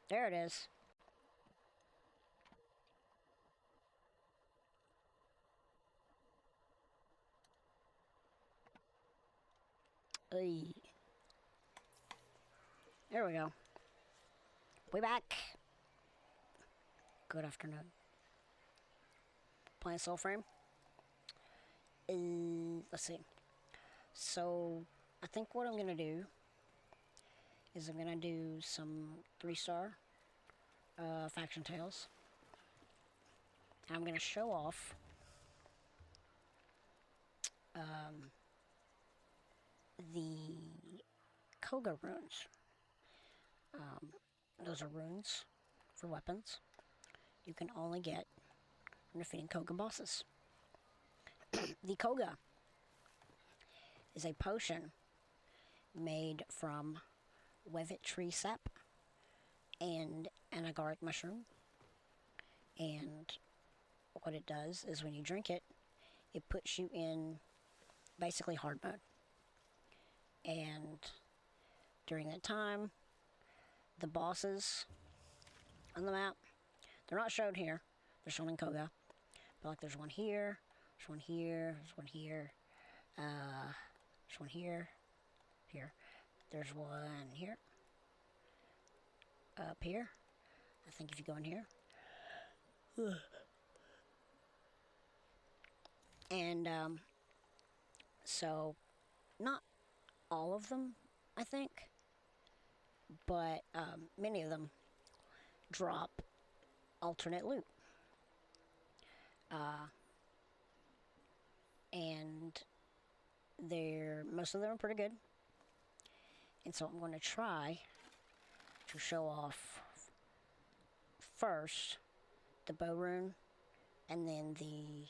There it is. Ay. There we go. We back. Good afternoon. Playing Soulframe. Let's see. So, I think what I'm gonna do is I'm gonna do some 3-star faction tales. And I'm gonna show off the Koga runes. Those are runes for weapons you can only get when defeating Koga bosses. The Koga is a potion made from Wevet tree sap and an agaric mushroom. And what it does is when you drink it, it puts you in basically hard mode. And during that time, the bosses on the map, they're not shown here. They're shown in Koga. But like there's one here, there's one here, there's one here, there's one here, here. There's one here, up here. I think if you go in here. And so not all of them, I think, but many of them drop alternate loot. And most of them are pretty good. And so I'm going to try to show off first the bow rune and then the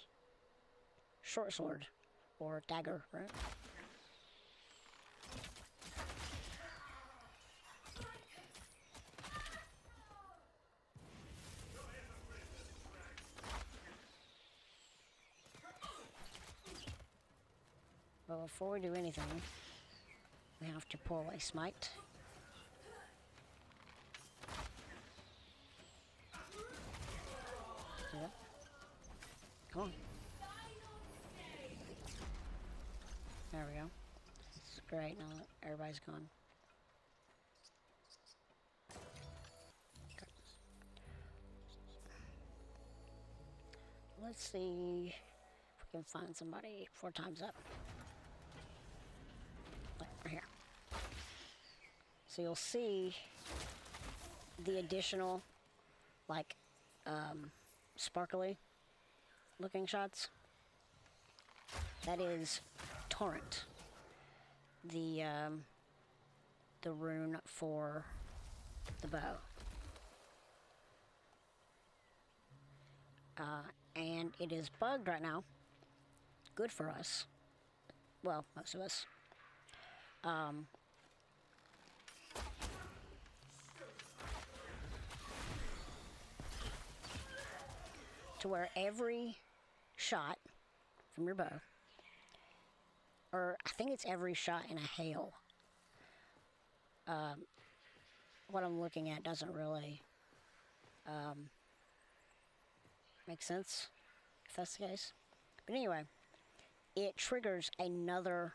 short sword or dagger rune. But before we do anything, we have to pull a smite. Yep. Come on. There we go. It's great now that everybody's gone. Let's see if we can find somebody 4 times up. Like right here. So you'll see the additional, like, sparkly looking shots. That is Torrent, the rune for the bow. And it is bugged right now. Good for us. Well, most of us. To where every shot from your bow, or I think it's every shot in a hail. What I'm looking at doesn't really make sense, if that's the case. But anyway, it triggers another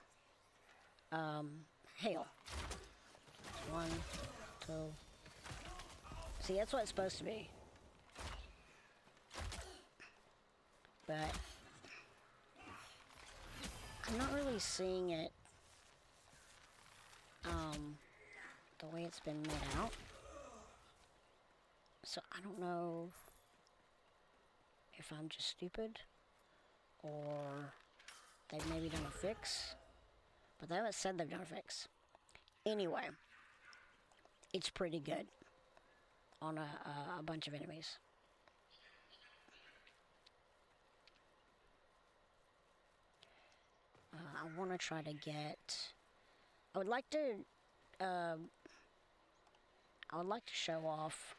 hail. 1, 2. See, that's what it's supposed to be. But I'm not really seeing it the way it's been made out. So I don't know if I'm just stupid or they've maybe done a fix, but they haven't said they've done a fix. Anyway, it's pretty good on a bunch of enemies. I want to try to get. I would like to show off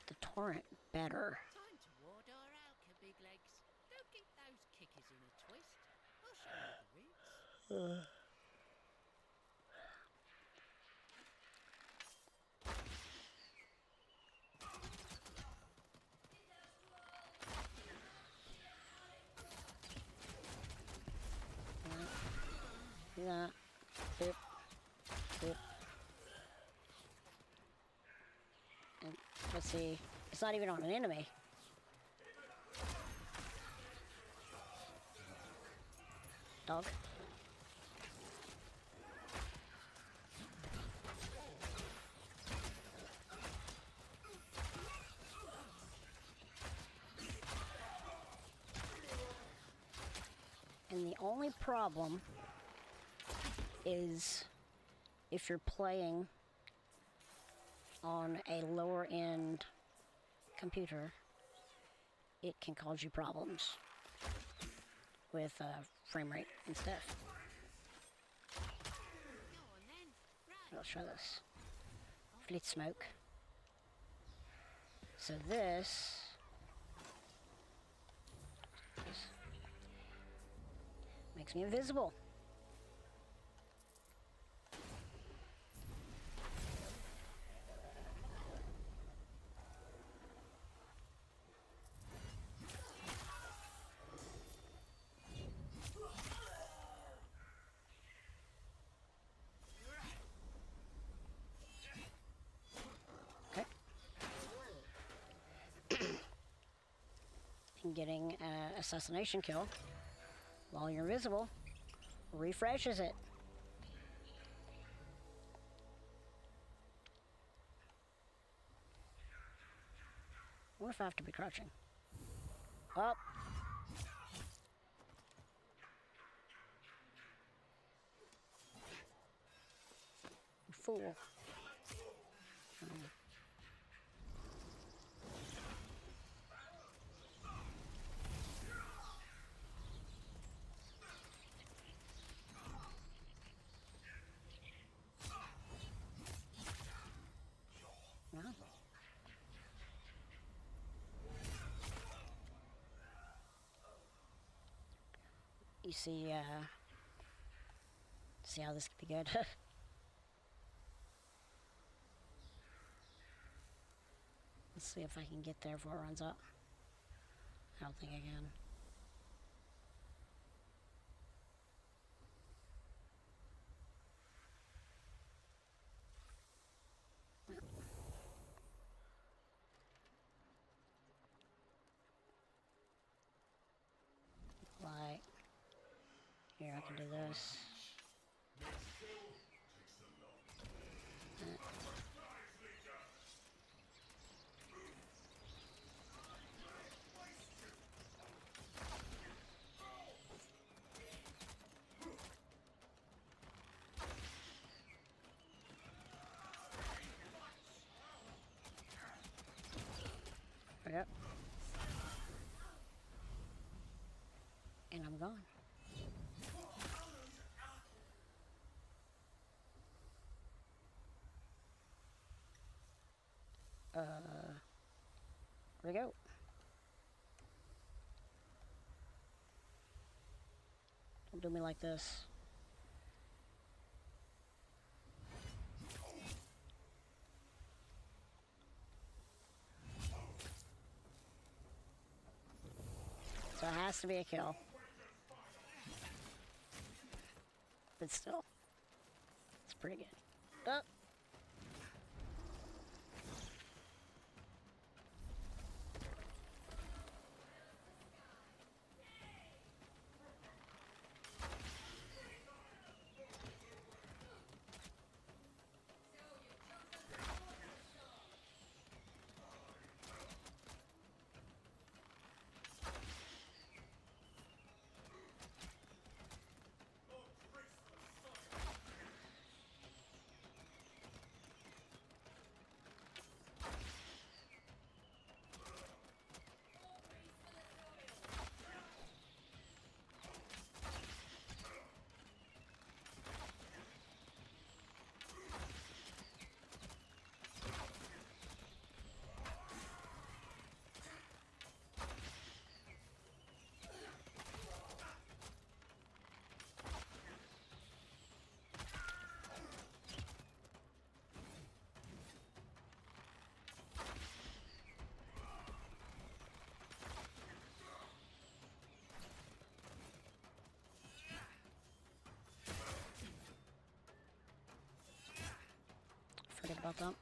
the torrent better. Time to ward her out, you big legs. Don't get those kickers in a twist. I'll show you the roots. Do that. Boop. Boop. And let's see. It's not even on an enemy. Dog. And the only problem is if you're playing on a lower end computer, it can cause you problems with frame rate and stuff. Go on then. Right. Let's try this. Fleet smoke. So this makes me invisible. Okay. And getting an assassination kill while you're invisible refreshes it. I wonder if I have to be crouching. Up. Fool. Well. You see how this could be good. Let's see if I can get there before it runs up. I don't think I can. Like, here I can do this. Yep. And I'm gone. Where'd it go? Don't do me like this. So it has to be a kill. But still, it's pretty good. Oh. about that.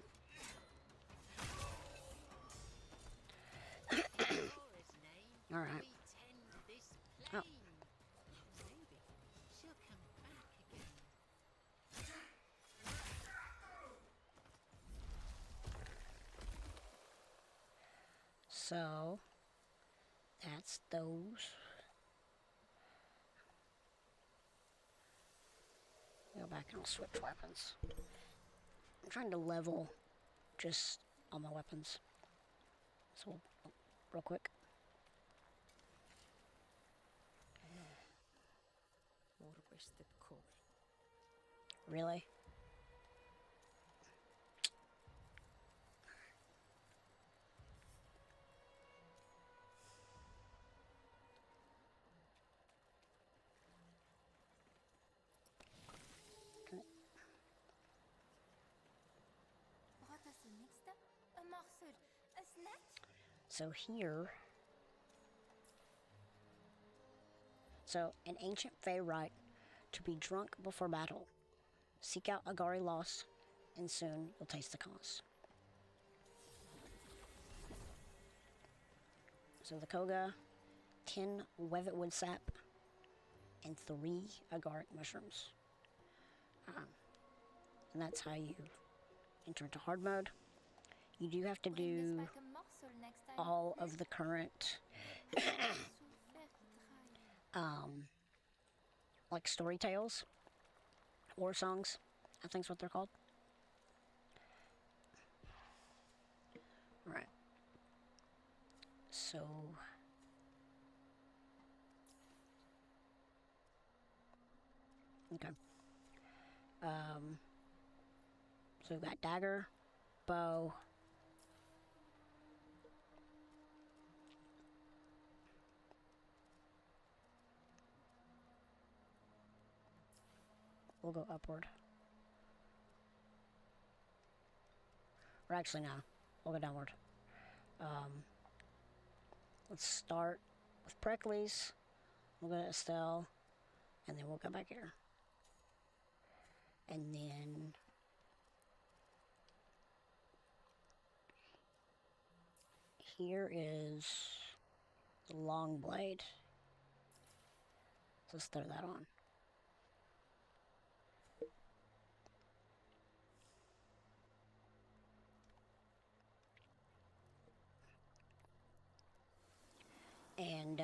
Laura's name. All right. We tend this Oh. plane. Maybe she'll come back again. So that's those. Go back and I'll switch weapons. I'm trying to level just all my weapons. So, real quick. Really? So here, an ancient Fey rite to be drunk before battle. Seek out Agari Lost, and soon you'll taste the cost. So the Koga, 10 Wevet Wood Sap, and 3 Agaric Mushrooms. And that's how you enter into hard mode. You do have to do all of the current like story tales, war songs, I think's what they're called. Right. So okay. So we've got dagger, bow, we'll go upward. Or actually, no. We'll go downward. Let's start with Pricklies. We'll go to Estelle. And then we'll go back here. And then... here is the long blade. So let's throw that on. And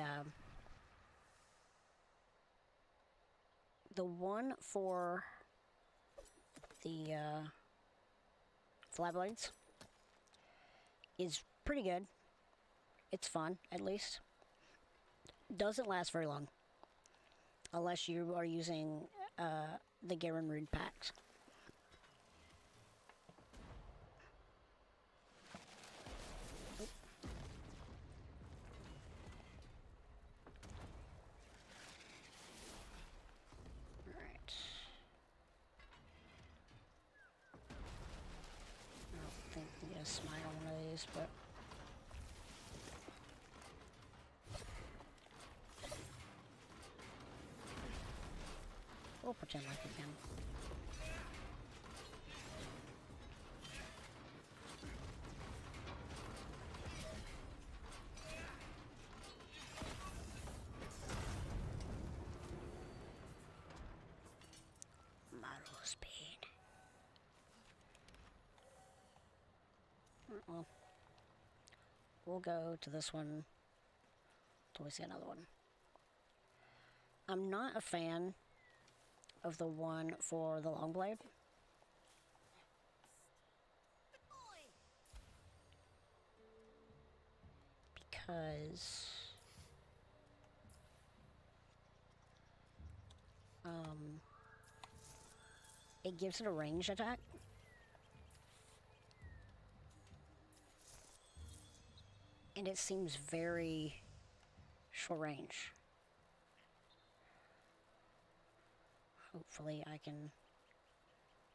the one for the flat blades is pretty good. It's fun, at least. Doesn't last very long. Unless you are using the Garen Rude packs. Alright. I don't think we get a smite on one of these, but... we'll pretend like we can. Model speed. Well, we'll go to this one till we see another one. I'm not a fan of the one for the long blade. Because it gives it a ranged attack. And it seems very short range. Hopefully I can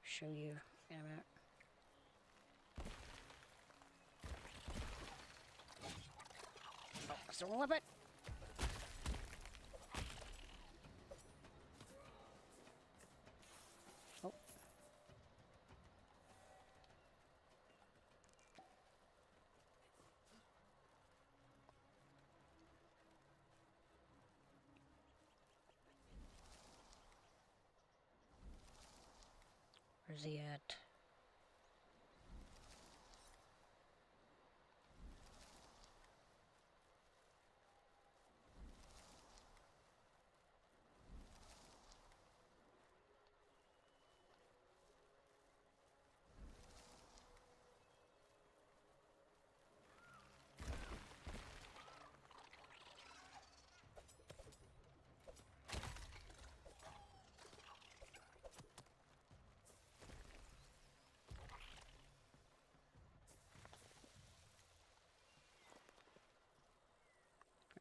show you in a minute. Oh, still won't whip it. Oh. Where's he at?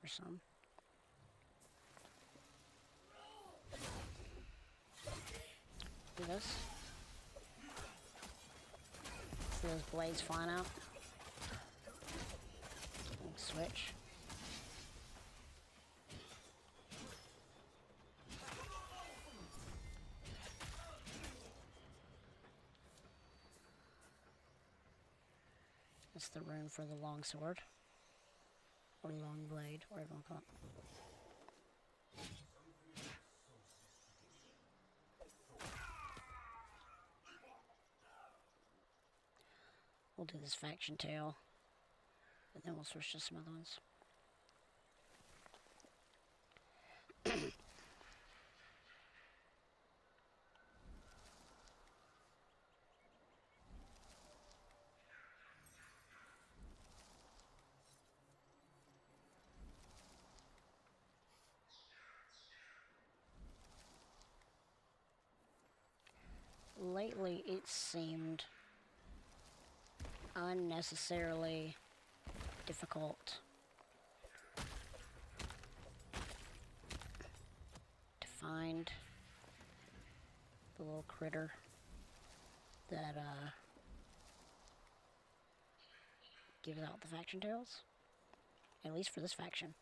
There's some. Do this. See those blades flying out? Switch. That's the rune for the long sword. Or long blade, whatever you want to call it. We'll do this faction tail, and then we'll switch to some other ones. Lately, it seemed unnecessarily difficult to find the little critter that gives out the faction tails, at least for this faction.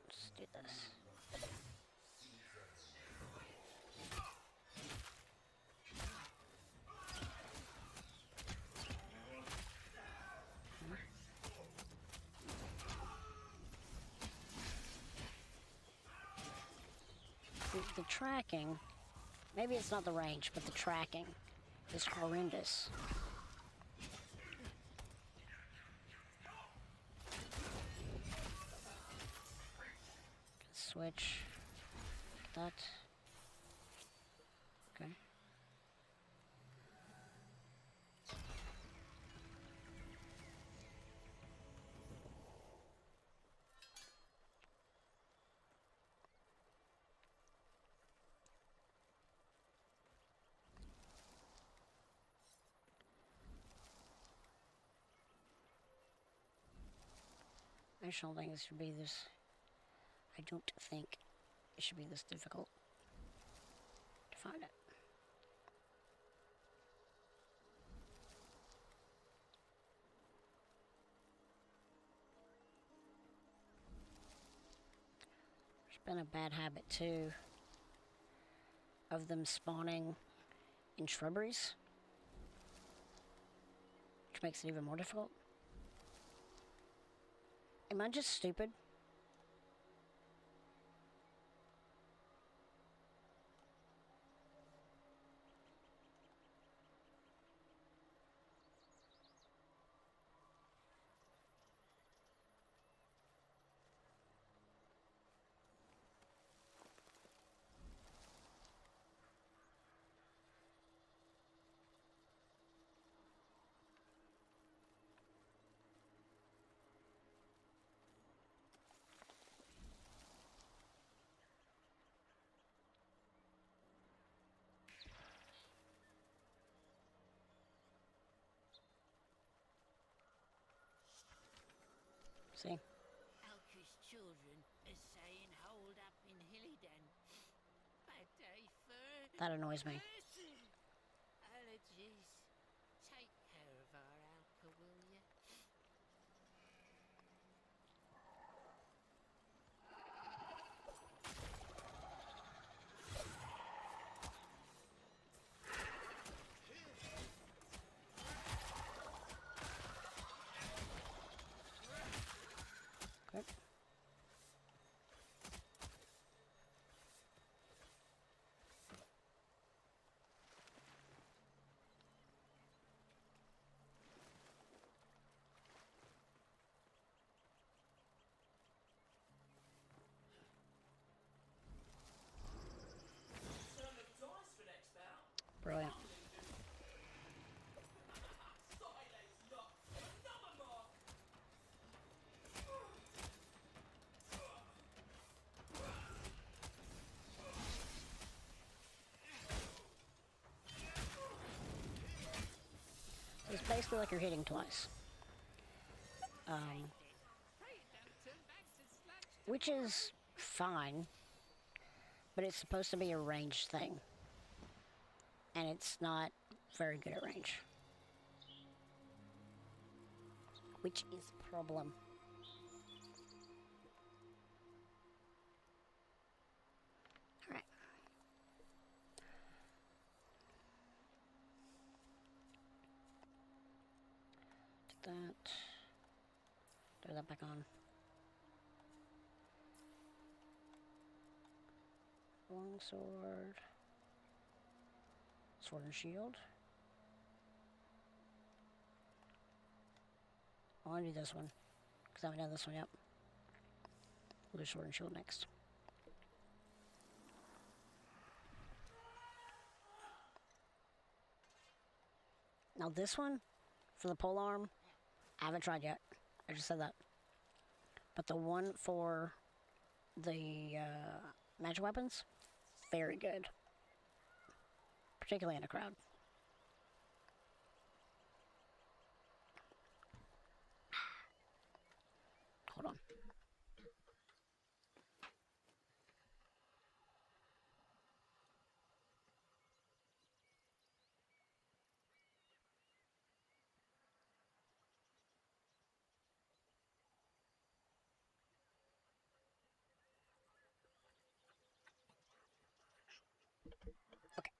Let's do this. The tracking, maybe it's not the range, but the tracking is horrendous. Switch that. Okay. I just don't think it should be this. I don't think it should be this difficult to find it. There's been a bad habit too of them spawning in shrubberies, which makes it even more difficult. Am I just stupid? See? Alka's children are saying hold up in Hillyden. Bad day for... That annoys me. Allergies. Take care of our Alka, will you? Good. basically like you're hitting twice. Which is fine, but it's supposed to be a range thing. And it's not very good at range. Which is a problem. Alright. Take that. Throw that back on. Longsword. Sword and shield. I want to do this one, because I haven't done this one yet. We'll do sword and shield next. Now this one, for the pole arm, I haven't tried yet. I just said that. But the one for the magic weapons, very good. Particularly in a crowd. Hold on. Okay.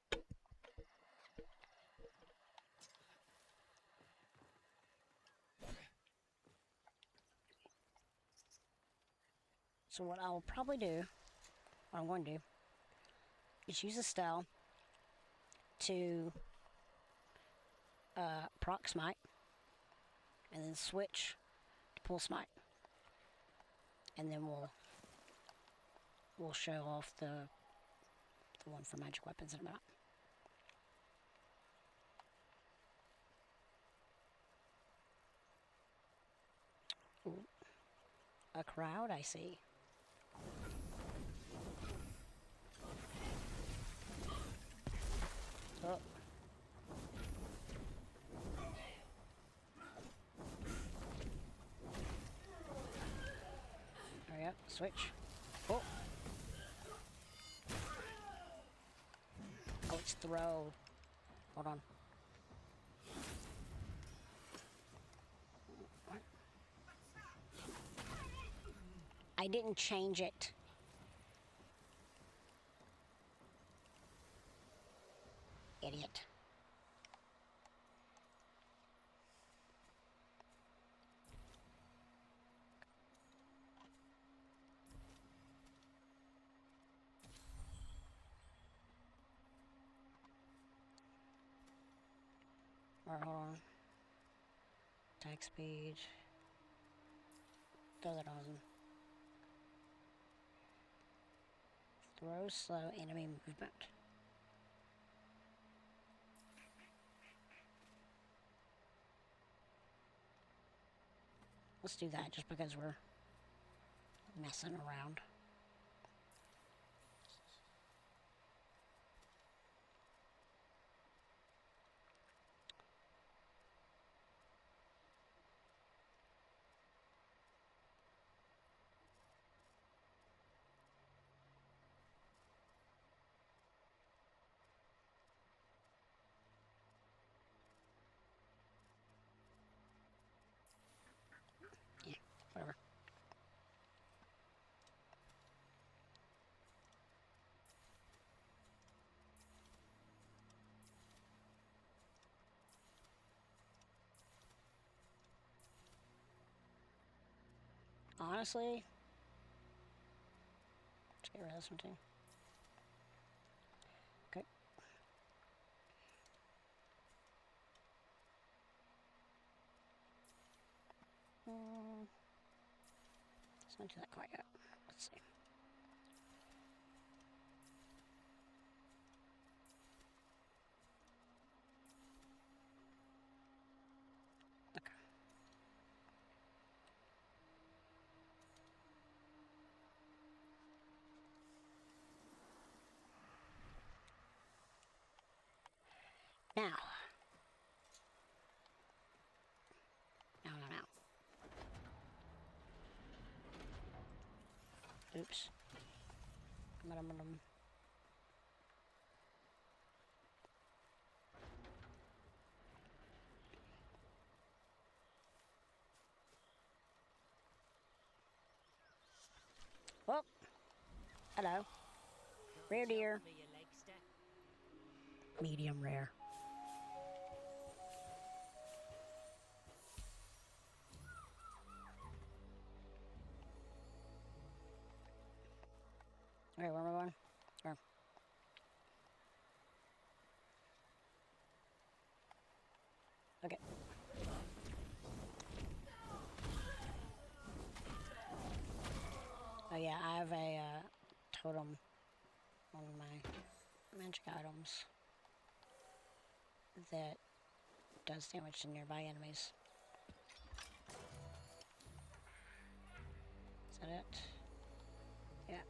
So what I'll probably do, what I'm going to do, is use a style to proc smite, and then switch to pull smite, and then we'll show off the one for magic weapons in a minute. Ooh. A crowd, I see. Oh. There we go. Switch. Oh. Oh, it's throw. Hold on. What? I didn't change it. Idiot. Alright, hold on. Attack speed. Throw that on. Throw slow enemy movement. Let's do that just because we're messing around. Yeah, whatever. Honestly, let's get rid of this one too. Okay. Let's not do that quite yet. Let's see. Okay. Now, Oops. Well, hello. Rare deer. For your legster. Medium rare. Alright, where am I going? Where? Okay. Oh yeah, I have a totem on my magic items that does damage to nearby enemies. Is that it? Yeah.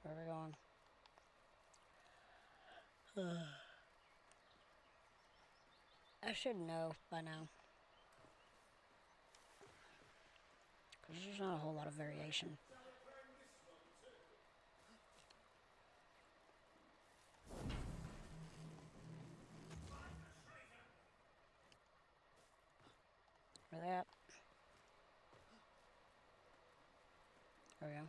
Where are we going? I should know by now. Because there's not a whole lot of variation. Where they at? There we go.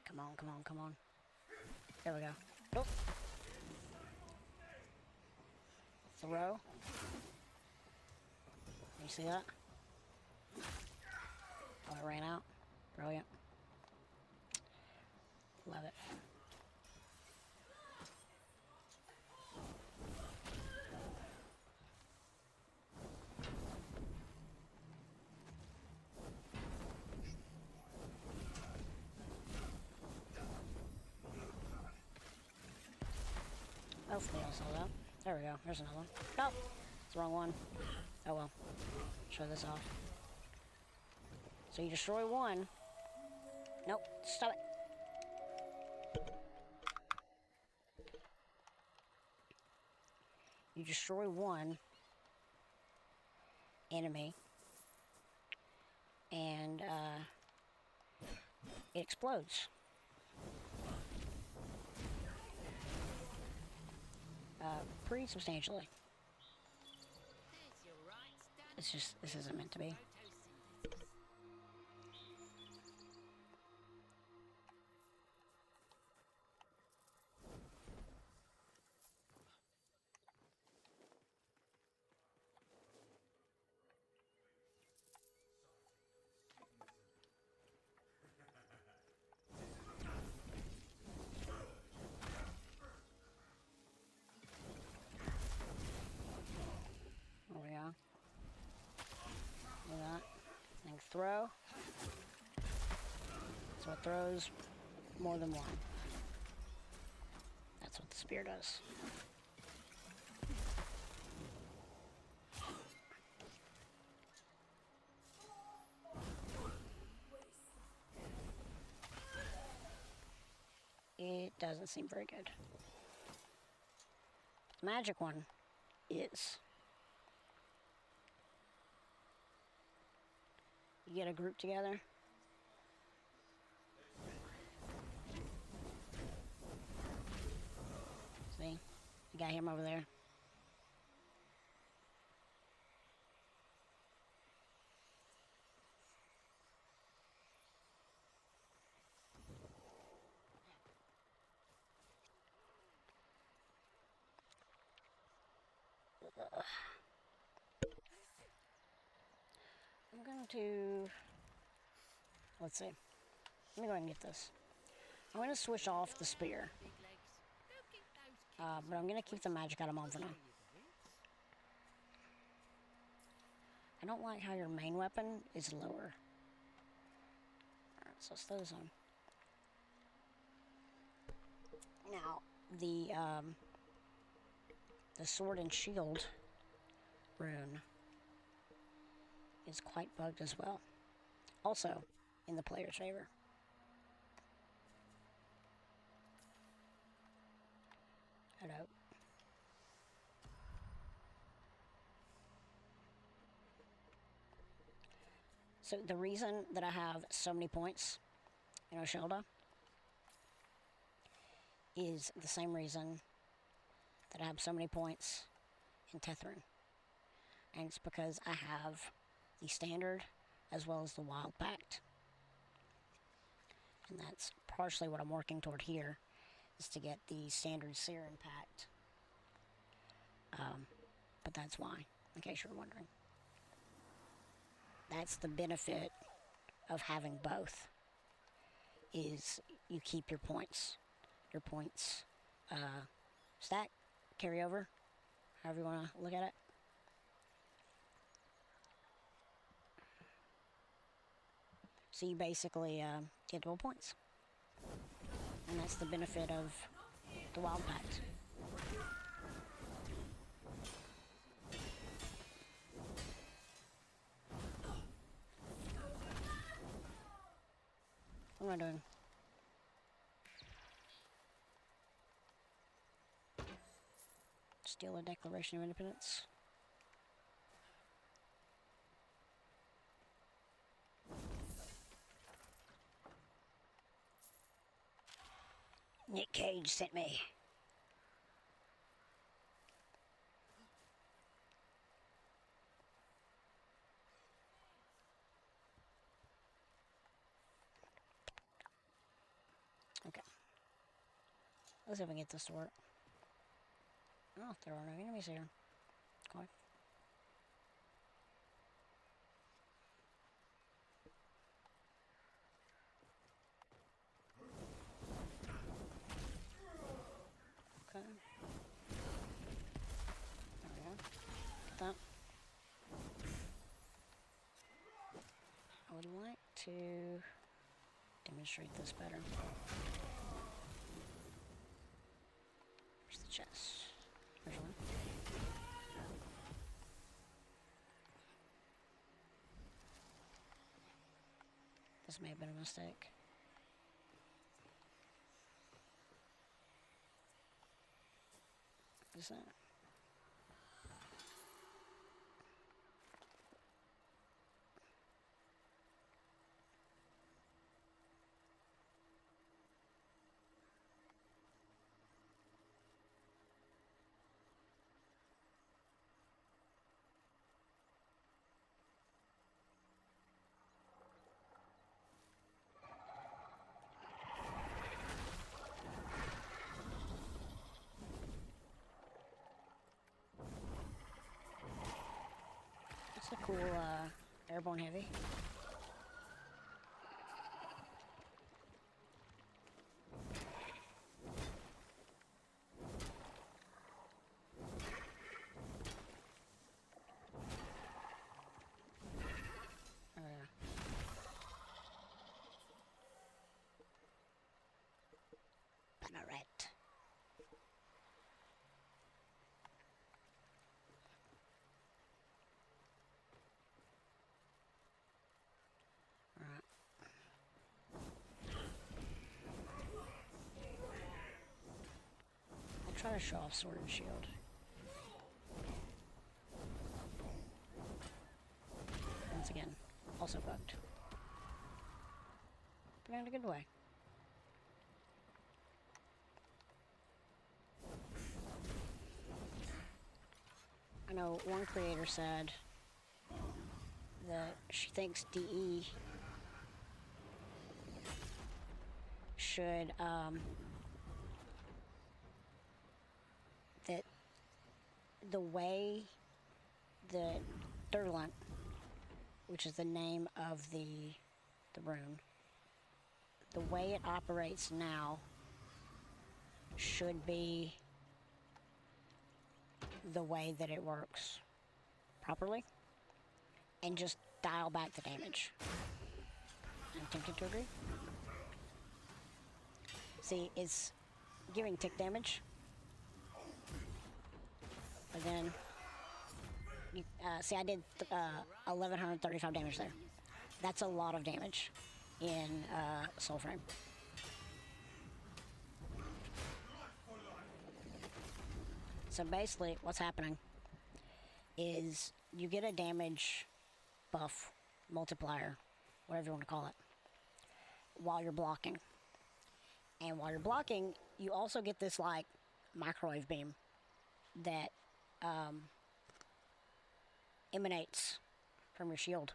Come on, come on, come on. There we go. Nope. Throw. You see that? Oh, it ran out. Brilliant. Love it. Hopefully I'll sell that. There we go. There's another one. Oh, it's the wrong one. Oh well. Show this off. So you destroy one. Nope. Stop it. You destroy one enemy, and it explodes. Pretty substantially. There's your rights done. It's just, this isn't meant to be. Photosynthesis. There we go. Look at that. And throw. So it throws more than one. That's what the spear does. It doesn't seem very good. The magic one is. You get a group together. See? You got him over there. I'm going to, let's see. Let me go ahead and get this. I'm going to switch off the spear, Big legs. Don't keep those but I'm going to keep the magic item on for now. show you the roots. I don't like how your main weapon is lower. Alright, so let's throw this on. Now, the sword and shield rune is quite bugged as well. Also, in the player's favor. Hello. So the reason that I have so many points in Oshelda is the same reason that I have so many points in Tethrin. And it's because I have the standard as well as the wild pact. And that's partially what I'm working toward here, is to get the standard Siren pact. But that's why, in case you're wondering. That's the benefit of having both, is you keep your points. Your points stack, carry over, however you want to look at it. So you basically get double points. And that's the benefit of the wild pact. What am I doing? Steal a Declaration of Independence. Nick Cage sent me. Okay. Let's see if we can get this to work. Oh, there are no enemies here. Okay. Okay. There we go. Get that. I would like to demonstrate this better. Where's the chest? There's one. This may have been a mistake. What is that? It's a cool airborne heavy. Banneret. Alright. I'll try to show off Sword and Shield. Once again, also bugged. But in a good way. I know one creator said that she thinks DE should, that the way that Durlant, which is the name of the rune, the way it operates now should be the way that it works properly, and just dial back the damage. I'm tempted to agree. See, it's giving tick damage, but then you, see, I did 1135 damage there. That's a lot of damage in Soulframe. So basically, what's happening is you get a damage buff multiplier, whatever you want to call it, while you're blocking. And while you're blocking, you also get this like microwave beam that emanates from your shield.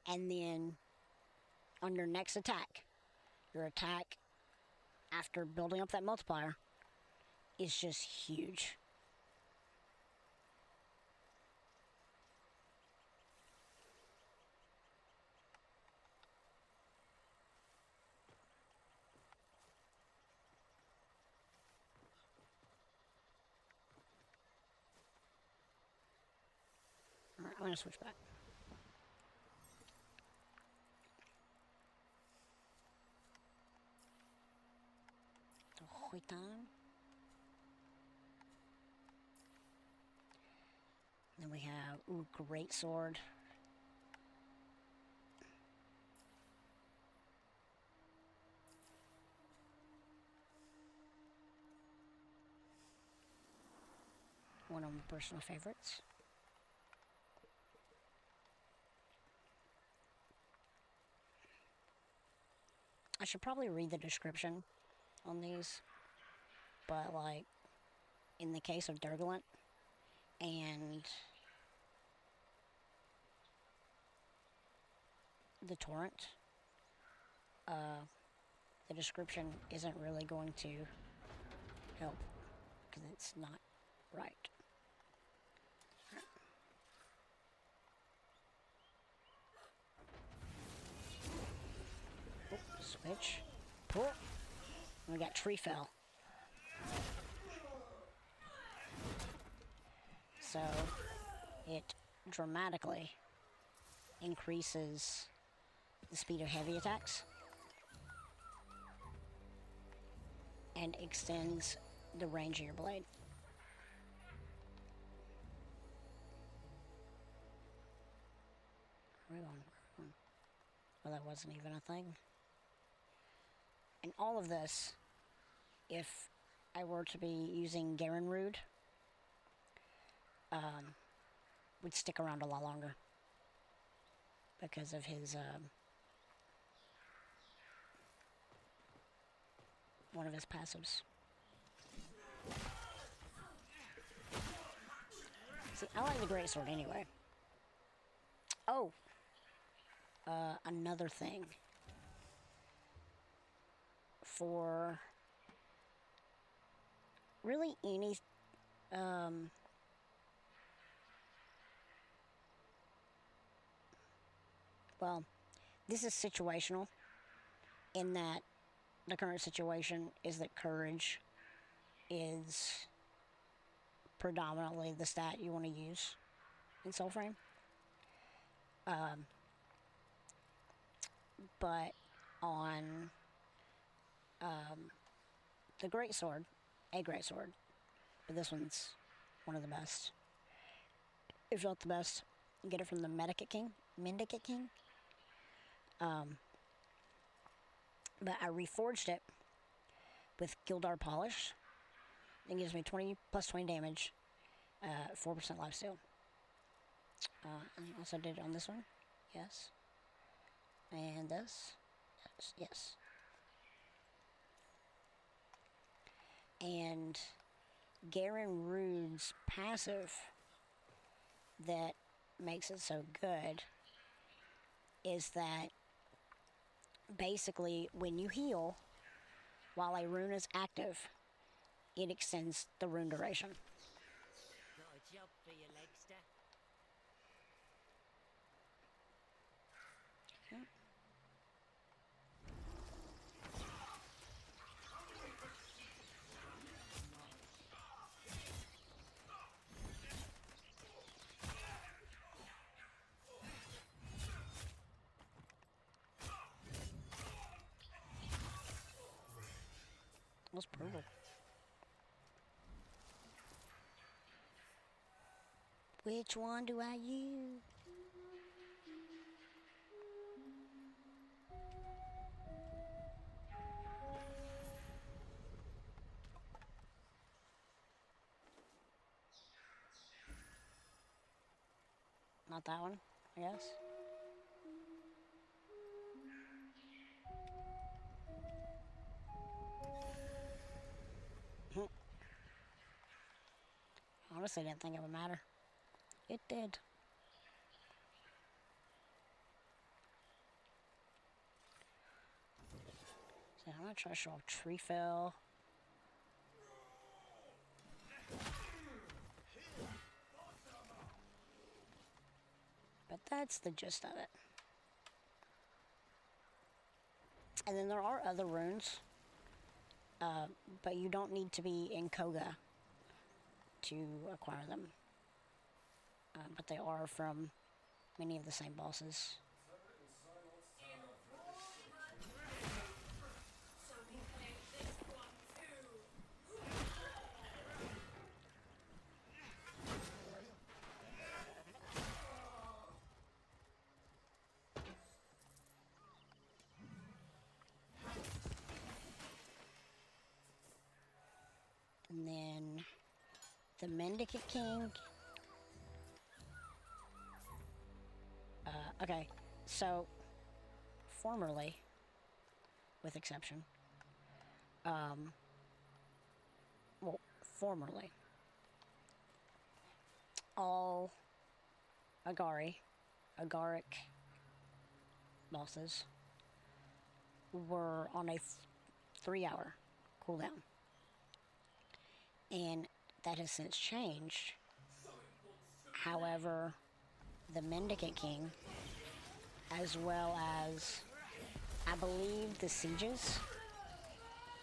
And then on your next attack, your attack after building up that multiplier is just huge. Alright, I'm gonna switch back. Then we have, ooh, great sword. One of my personal favorites. I should probably read the description on these, but like in the case of Durgalent and the Torrent, the description isn't really going to help because it's not right. Oh, switch, pull. We got Tree Fell. So it dramatically increases the speed of heavy attacks and extends the range of your blade. Well, that wasn't even a thing. And all of this, if I were to be using Garen Rude, would stick around a lot longer because of his one of his passives. See, I like the greatsword anyway. Oh, another thing for really any well, this is situational in that the current situation is that courage is predominantly the stat you want to use in Soulframe. But on the greatsword, a greatsword, but this one's one of the best. If not the best, you get it from the Mendicant King. But I reforged it with Gildar Polish. It gives me 20 plus 20 damage, 4% lifesteal. I also did it on this one. Yes. And this. Yes. And Garen Rude's passive that makes it so good is that basically when you heal while a rune is active, it extends the rune duration. Got a job for you, Legster. Okay. That's brutal. Which one do I use? Not that one, I guess. Honestly, didn't think it would matter. It did. So I'm gonna try to show off tree fell. But that's the gist of it. And then there are other runes, but you don't need to be in Koga to acquire them. But they are from many of the same bosses. And then the Mendicant King. Okay, so formerly, with exception, well, formerly, all agaric bosses were on a 3-hour cooldown. And that has since changed. However, the Mendicant King, as well as, I believe, the sieges,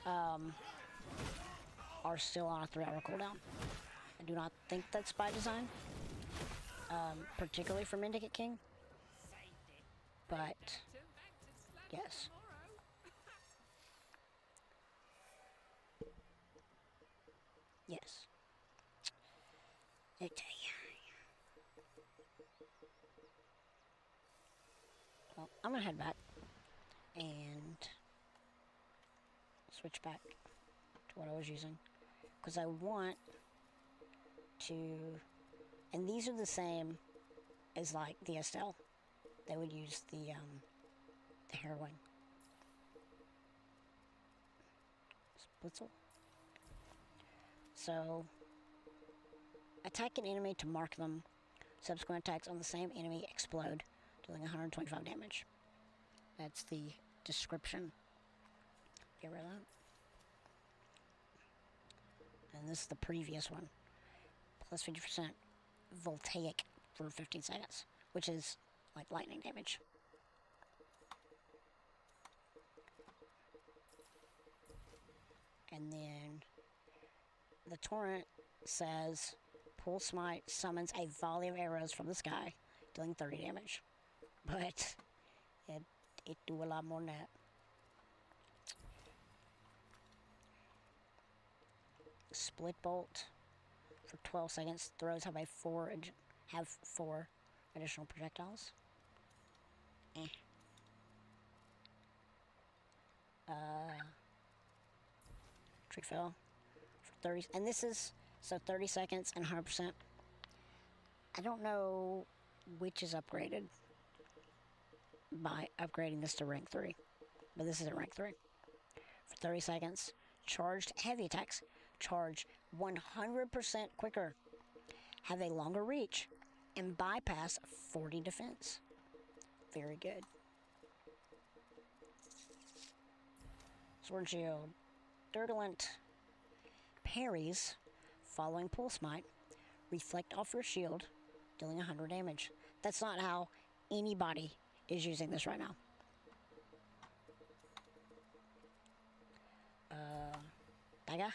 are still on a 3-hour cooldown. I do not think that's by design, particularly for Mendicant King, but yes. Yes. Okay. Well, I'm gonna head back and switch back to what I was using, because I want to, and these are the same as like the Estelle. They would use the heroin. Splitzel. So, attack an enemy to mark them. Subsequent attacks on the same enemy explode, dealing 125 damage. That's the description. Get rid of that. And this is the previous one. Plus 50% voltaic for 15 seconds, which is like lightning damage. And then the torrent says, Pull Smite summons a volley of arrows from the sky, dealing 30 damage. But it do a lot more than that. Split Bolt for 12 seconds. Throws have 4 additional projectiles. Tree Fell for 30, and this is so 30 seconds and 100%. I don't know which is upgraded by upgrading this to rank 3, but this is at rank 3. For 30 seconds, charged heavy attacks charge 100% quicker, have a longer reach, and bypass 40 defense. Very good. Sword Shield. Dirtulent parries following Pull Smite reflect off your shield, dealing 100 damage. That's not how anybody is using this right now. Daga.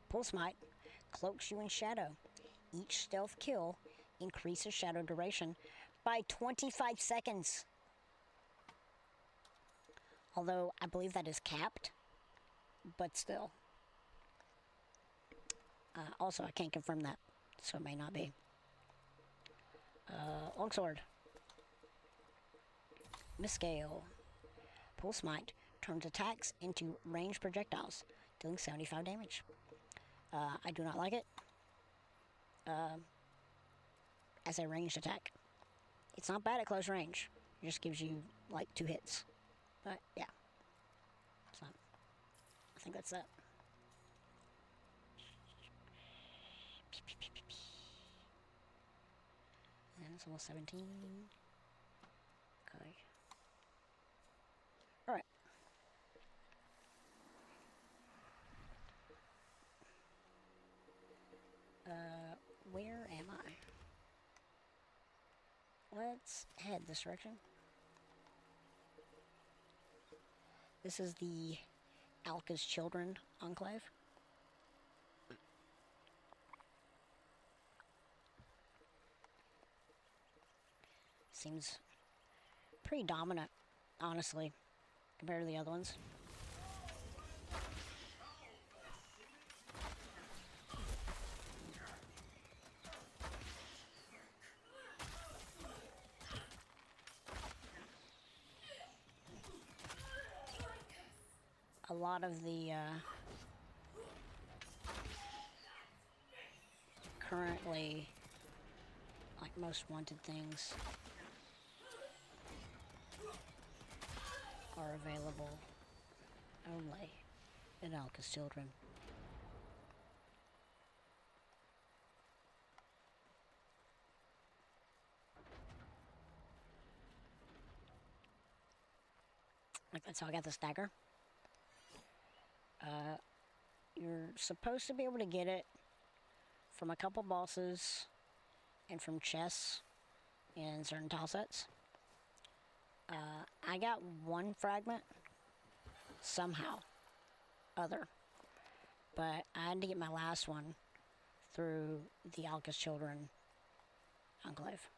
Pull Smite cloaks you in shadow. Each stealth kill increases shadow duration by 25 seconds. Although I believe that is capped, but still. Also, I can't confirm that, so it may not be. Longsword. Misscale. Pull Smite turns attacks into ranged projectiles, dealing 75 damage. I do not like it. as a ranged attack. It's not bad at close range. It just gives you like 2 hits. But yeah. So I think that's that. And it's almost 17. Okay. Alright. Where am I? Let's head this direction. This is the Alka's Children Enclave. Seems pretty dominant, honestly, compared to the other ones. A lot of the currently, like, most wanted things are available only in Alka's Children. Like, that's how I got this dagger. You're supposed to be able to get it from a couple bosses and from chests in certain tile sets. I got one fragment somehow other, but I had to get my last one through the Alka's Children Enclave.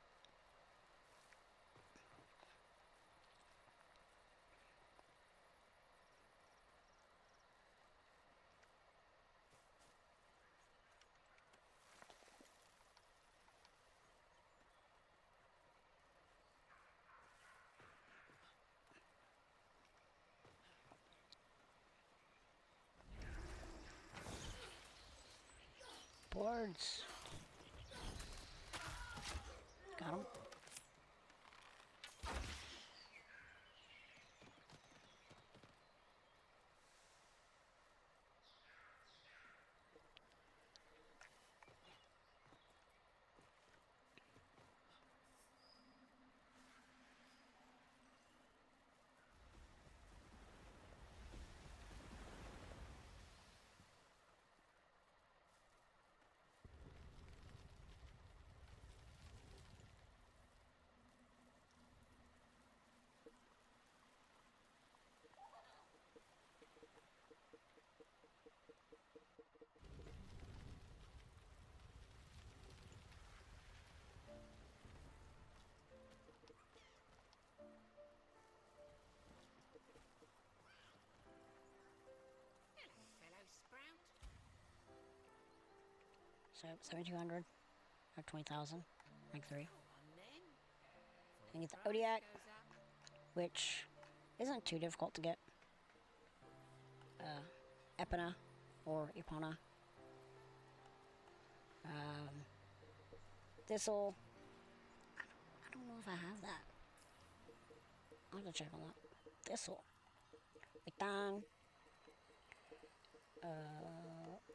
Boards. Got him. Fellow Sprout. So 7,200 or 20,000, rank 3. Go on then. And get the Price Odiac, goes up. which isn't too difficult to get. Epona or Epona. Thistle. I don't know if I have that. I'll have to check on that. Thistle. McDon.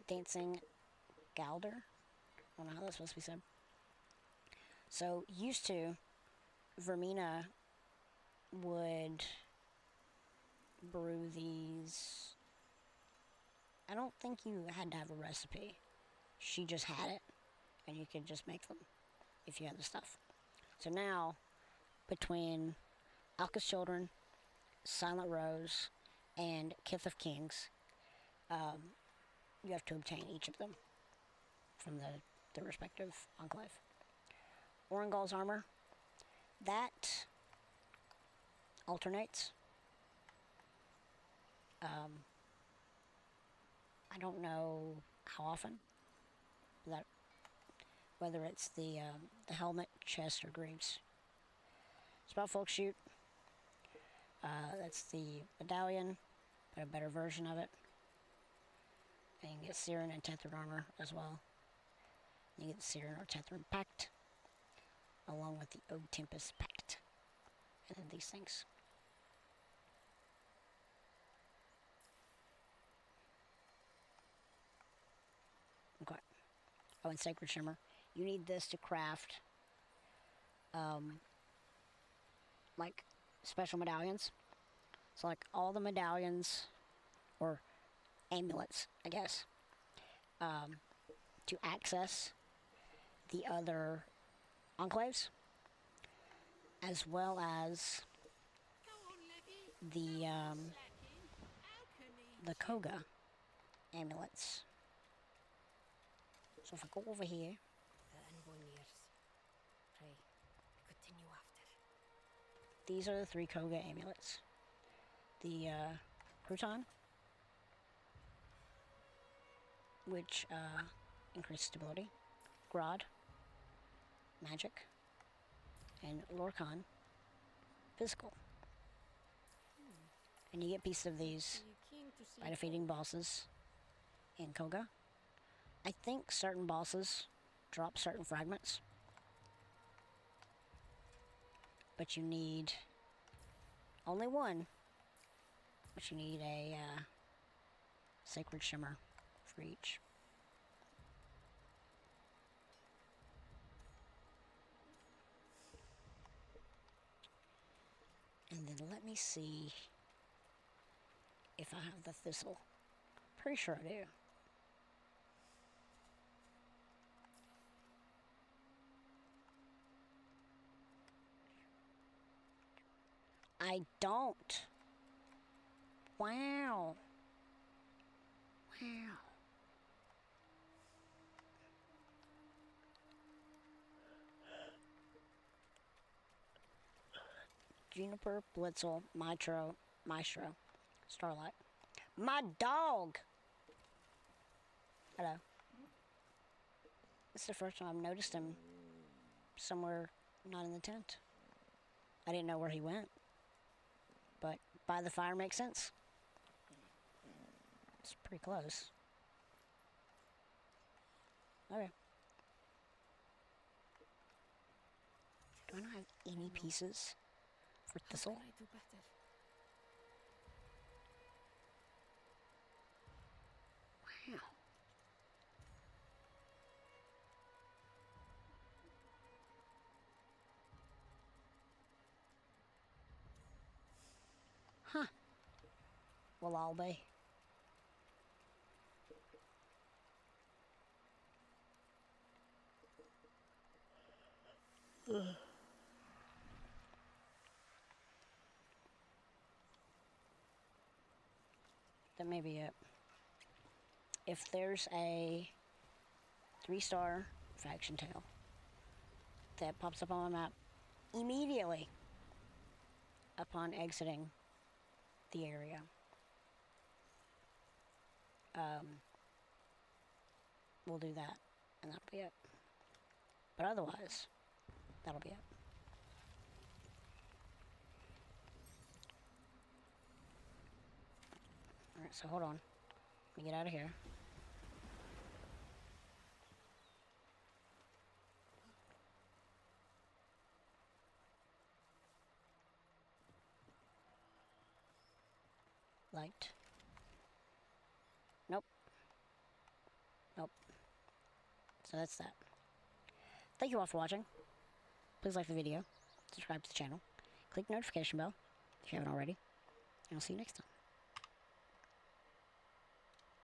Dancing Galder. I don't know how that's supposed to be said. So, used to, Vermina would brew these. I don't think you had to have a recipe. She just had it, and you could just make them if you had the stuff. So now, between Alka's Children, Silent Rose, and Kith of Kings, you have to obtain each of them from the respective enclave. Orengal's armor, that alternates. I don't know how often, that whether it's the helmet, chest, or greaves. Spell Folk Shoot. That's the medallion, but a better version of it. And you can get Siren and Tethered armor as well. You get the Siren or Tethrin Pact, along with the Ode Tempest Pact. And then these things. Okay. Oh, and Sacred Shimmer. You need this to craft, like, special medallions. So, like, all the medallions, or amulets, I guess, to access the other enclaves, as well as Go on, Levy. the Slacking. How can he? the Koga amulets. So if I go over here, Pray, continue after. these are the 3 Koga amulets. The Crouton, which increases stability, Grodd, magic, and Lorcan, physical. And you get pieces of these You keen to see by defeating bosses in Koga. I think certain bosses drop certain fragments, but you need only one, but you need a Sacred Shimmer for each. And then let me see if I have the Thistle. Pretty sure I do. I don't. Wow. Wow. Juniper, Blitzel, Maestro, Starlight. My dog! Hello. This is the first time I've noticed him somewhere not in the tent. I didn't know where he went. But by the fire makes sense. It's pretty close. Okay. Do I not have any pieces for Thistle? How can I do better? Wow. Huh. Well, I'll be. That may be it. If there's a 3-star faction tail that pops up on my map immediately upon exiting the area, we'll do that, and that'll be it. But otherwise, that'll be it. Alright, so hold on. Let me get out of here. Light. Nope. Nope. So that's that. Thank you all for watching. Please like the video, subscribe to the channel, click the notification bell if you haven't already, and I'll see you next time.